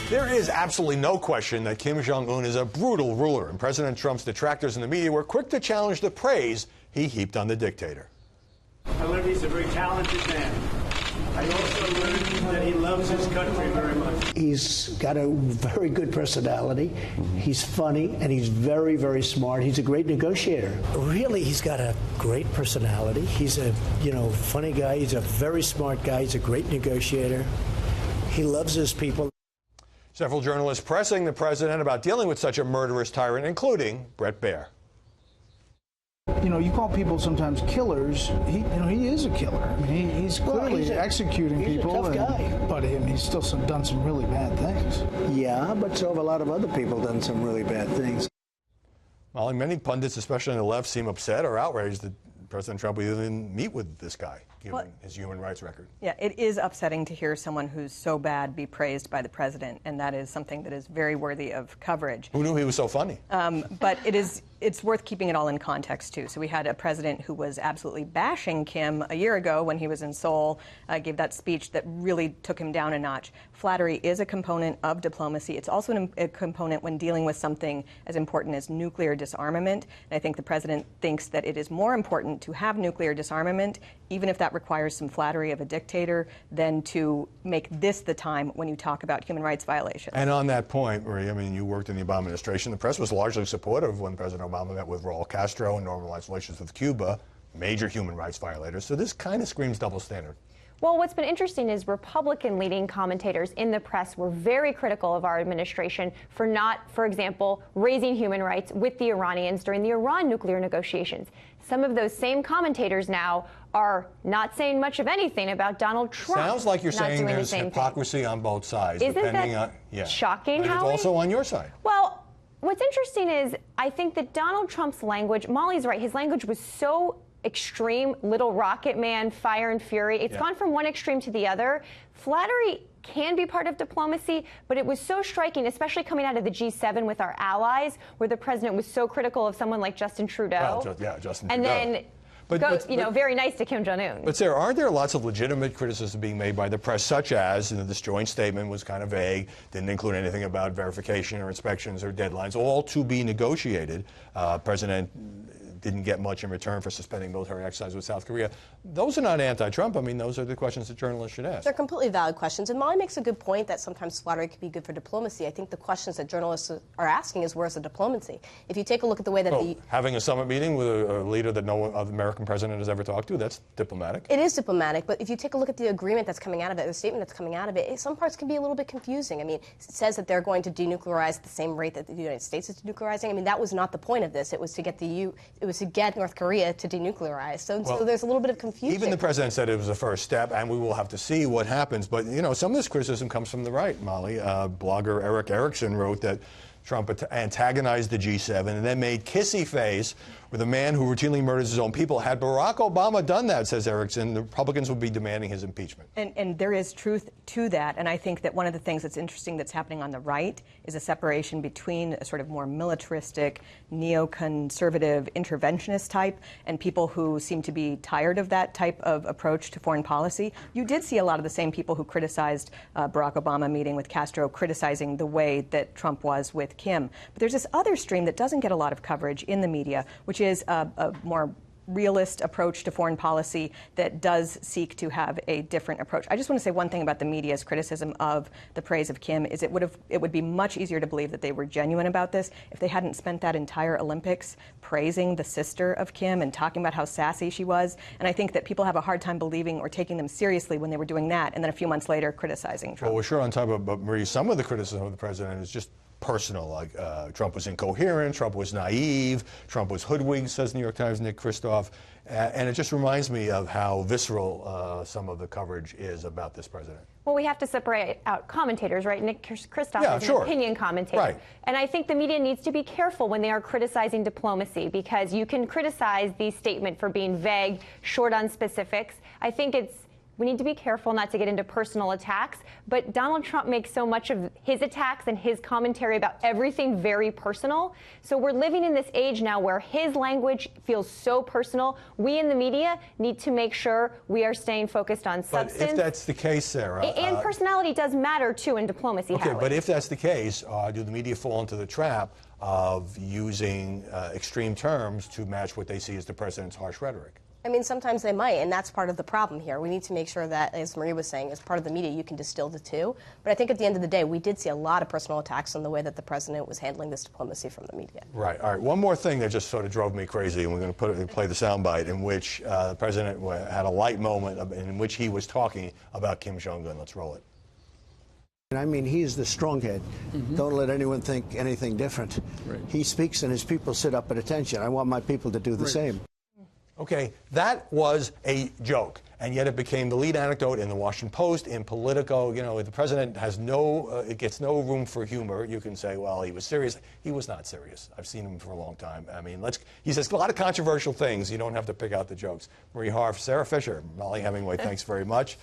There is absolutely no question that Kim Jong-un is a brutal ruler, and President Trump's detractors in the media were quick to challenge the praise he heaped on the dictator. I learned he's a very talented man. I also learned that he loves his country very much. He's got a very good personality. He's funny, and he's very, very smart. He's a great negotiator. Really, he's got a great personality. He's a, funny guy. He's a very smart guy. He's a great negotiator. He loves his people. Several journalists pressing the president about dealing with such a murderous tyrant, including Bret Baier. You call people sometimes killers. He is a killer. I mean, he's clearly executing people. He's a tough guy. But he's still done some really bad things. Yeah, but so have a lot of other people done some really bad things. Molly, many pundits, especially on the left, seem upset or outraged that President Trump would even meet with this guy, given his human rights record. Yeah, it is upsetting to hear someone who's so bad be praised by the president, and that is something that is very worthy of coverage. Who knew he was so funny? But it's worth keeping it all in context, too. So we had a president who was absolutely bashing Kim a year ago when he was in Seoul, gave that speech that really took him down a notch. Flattery is a component of diplomacy. It's also a component when dealing with something as important as nuclear disarmament. And I think the president thinks that it is more important to have nuclear disarmament, even if that requires some flattery of a dictator, than to make this the time when you talk about human rights violations. And on that point, Marie, I mean, you worked in the Obama administration. The press was largely supportive when President Obama met with Raul Castro and normalized relations with Cuba, major human rights violators. So this kind of screams double standard. Well, what's been interesting is Republican leading commentators in the press were very critical of our administration for not, for example, raising human rights with the Iranians during the Iran nuclear negotiations. Some of those same commentators now are not saying much of anything about Donald Trump. Sounds like you're saying there's hypocrisy on both sides. Isn't that shocking, Howie? It's also on your side. Well, what's interesting is I think that Donald Trump's language, Molly's right, his language was so extreme, little rocket man, fire and fury. It's gone from one extreme to the other. Flattery can be part of diplomacy, but it was so striking, especially coming out of the G7 with our allies, where the president was so critical of someone like Justin Trudeau. Well, Justin and Trudeau. Then very nice to Kim Jong-un. But Sarah, aren't there lots of legitimate criticism being made by the press, such as this joint statement was kind of vague, didn't include anything about verification or inspections or deadlines, all to be negotiated. President didn't get much in return for suspending military exercise with South Korea. Those are not anti-Trump. I mean, those are the questions that journalists should ask. They're completely valid questions. And Molly makes a good point that sometimes flattery can be good for diplomacy. I think the questions that journalists are asking is, where's the diplomacy? If you take a look at the way that having a summit meeting with a leader that no other American president has ever talked to, that's diplomatic. It is diplomatic, but if you take a look at the agreement that's coming out of it, the statement that's coming out of it, some parts can be a little bit confusing. I mean, it says that they're going to denuclearize at the same rate that the United States is denuclearizing. I mean, that was not the point of this. It was to get North Korea to denuclearize. So there's a little bit of confusion. Even the president said it was a first step, and we will have to see what happens. But, some of this criticism comes from the right, Molly. Blogger Eric Erickson wrote that Trump antagonized the G7 and then made kissy face with a man who routinely murders his own people. Had Barack Obama done that, says Erickson, the Republicans would be demanding his impeachment. And there is truth to that. And I think that one of the things that's interesting that's happening on the right is a separation between a sort of more militaristic, neoconservative, interventionist type and people who seem to be tired of that type of approach to foreign policy. You did see a lot of the same people who criticized Barack Obama meeting with Castro criticizing the way that Trump was with Kim. But there's this other stream that doesn't get a lot of coverage in the media, which is a more realist approach to foreign policy that does seek to have a different approach. I just want to say one thing about the media's criticism of the praise of Kim is it would be much easier to believe that they were genuine about this if they hadn't spent that entire Olympics praising the sister of Kim and talking about how sassy she was. And I think that people have a hard time believing or taking them seriously when they were doing that and then a few months later criticizing Trump. Well, we're sure on top of, but Marie, some of the criticism of the president is just personal, like Trump was incoherent, Trump was naive, Trump was hoodwinked, says New York Times' Nick Kristof. And it just reminds me of how visceral some of the coverage is about this president. Well, we have to separate out commentators, right? Nick Kristof is an opinion commentator. Right. And I think the media needs to be careful when they are criticizing diplomacy, because you can criticize the statement for being vague, short on specifics. I think it's we need to be careful not to get into personal attacks, but Donald Trump makes so much of his attacks and his commentary about everything very personal. So we're living in this age now where his language feels so personal. We in the media need to make sure we are staying focused on substance. But if that's the case, Sarah... And personality does matter, too, in diplomacy, Okay, Howie. but if that's the case, do the media fall into the trap of using extreme terms to match what they see as the president's harsh rhetoric? I mean, sometimes they might, and that's part of the problem here. We need to make sure that, as Marie was saying, as part of the media, you can distill the two. But I think at the end of the day, we did see a lot of personal attacks on the way that the president was handling this diplomacy from the media. Right. All right. One more thing that just sort of drove me crazy, and we're going to play the soundbite in which the president had a light moment in which he was talking about Kim Jong-un. Let's roll it. I mean, he's the strong head. Don't let anyone think anything different. Right. He speaks and his people sit up at attention. I want my people to do the same. Okay, that was a joke, and yet it became the lead anecdote in the Washington Post, in Politico. You know, the president has it gets no room for humor. You can say, well, he was serious. He was not serious. I've seen him for a long time. I mean, he says a lot of controversial things. You don't have to pick out the jokes. Marie Harf, Sarah Fisher, Molly Hemingway, thanks very much.